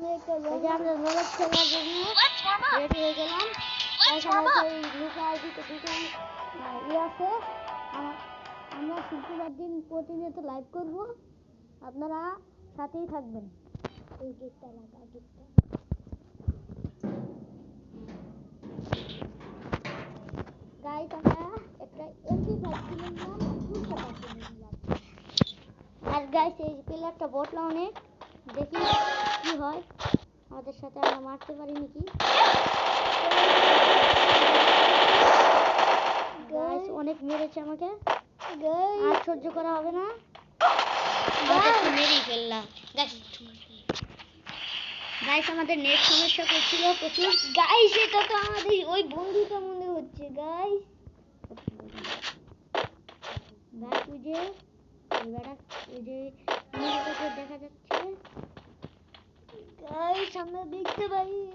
আমি একটা আমরা রোলেট খেলার জন্য রেডি হয়ে গেলাম। লুকা আইডিতে দুটো আছে। আমরা শুক্রবার দিন প্রতিনিয়ত লাইভ করব, আপনারা সাথেই থাকবেন। এই গেটটা লাগা, গেটটা গাইস আমরা একটা এমপি ফাইভ কিনলাম, খুলতে পারছিলাম। আর গাইস এই প্লেয়ারটা বটলা অনেক, দেখি কি হয় আমাদের সাথে, আমরা মারতে পারি নাকি। গাইস অনেক মেরেছে আমাকে, আর সহ্য করা হবে না, মেরেই ফেললাম। গাইস আমাদের নেট সমস্যা করছিল প্রচুর। গাইস এটা তো আমাদের ওই বন্ধুটা মনে হচ্ছে। গাইস গাইস ওই যে মেয়েটাকে দেখা যাচ্ছে। গাইস আমরা দেখতে পাই না।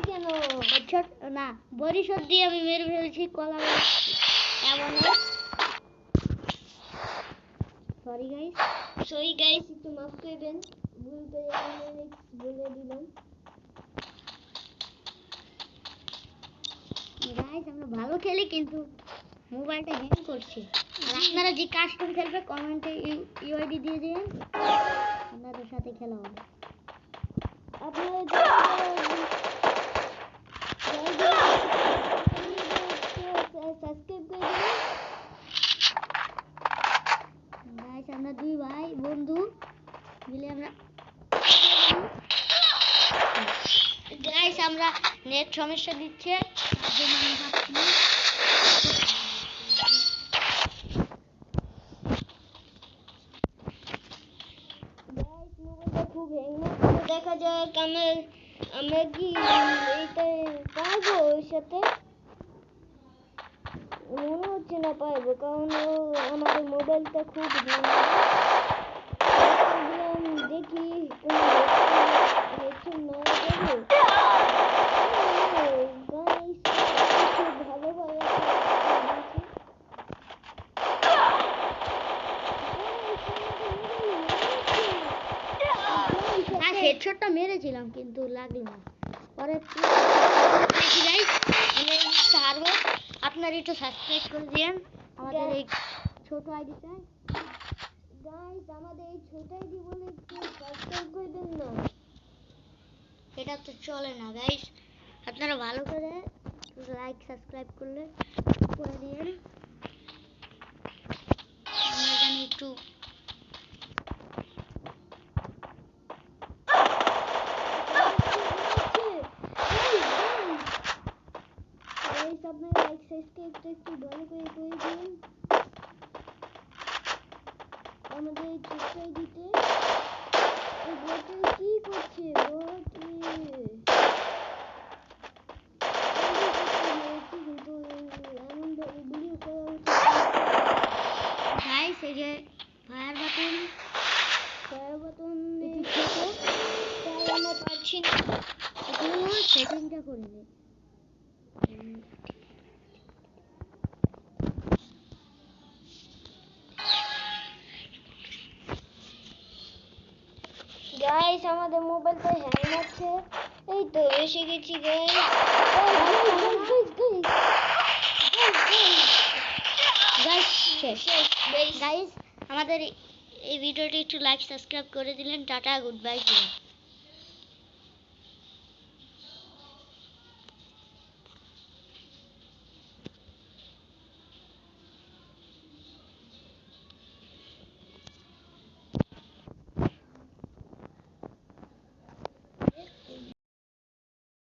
কেন না বরিশাল দিয়ে আমি মেরে ফেলছি কলা। সরি গাইস একটু মাফ করবেন, ভুল করে বলে দিলাম। গাইস আমরা ভালো খেলি কিন্তু মোবাইলটা হ্যাং করছে। আর আপনারা যে কাস্টম খেলবে কমেন্টে ইউআইডি দিয়ে দিন, আপনাদের সাথে খেলা হবে। আপনারা সাবস্ক্রাইব করে দিন। গাইস আমরা দুই ভাই বন্ধু মিলে আমরা গাইস আমরা নেট সমস্যা দিচ্ছে, তার জন্য আমি ভাবছি গাইস মোবাইলটা খুব হ্যাং মারছে। দেখা যাক আমরা কি এইটা পারবো ওর সাথে। মনে হচ্ছে না পারবো, কারণ আমাদের মোবাইলটা খুব হ্যাং। দেখি হেডশটটা মেরেছিলাম কিন্তু লাগলো না। পরে হারবো, আপনারা একটু সাবস্ক্রাইব করে দিন আমাদের এই ছোট আইডিটা। গাইস আমাদের এই ছোট আইডি বলে একটু সাবস্ক্রাইব করে দেন না, এটা তো চলে না। গাইস আপনারা ভালো করে লাইক সাবস্ক্রাইব করে দিন, আমরা জানি একটু আপনারা লাইক সাবস্ক্রাইবটা একটু ভালো করে দিন আমাদের এই ছোট্ট আইডিতে। কি করছে কিন্তু এমন ভিডিও করা উচিত। গাইস এই যে ফায়ার বাটন তাই আমরা পাচ্ছি না, সেটিংটা করে নেই। গাইস আমাদের মোবাইলটা হ্যাং মারছে। এই তো এসে গেছি গাইস। গাইস আমাদের এই ভিডিওটি একটু লাইক সাবস্ক্রাইব করে দিলেন। Tata, good bye.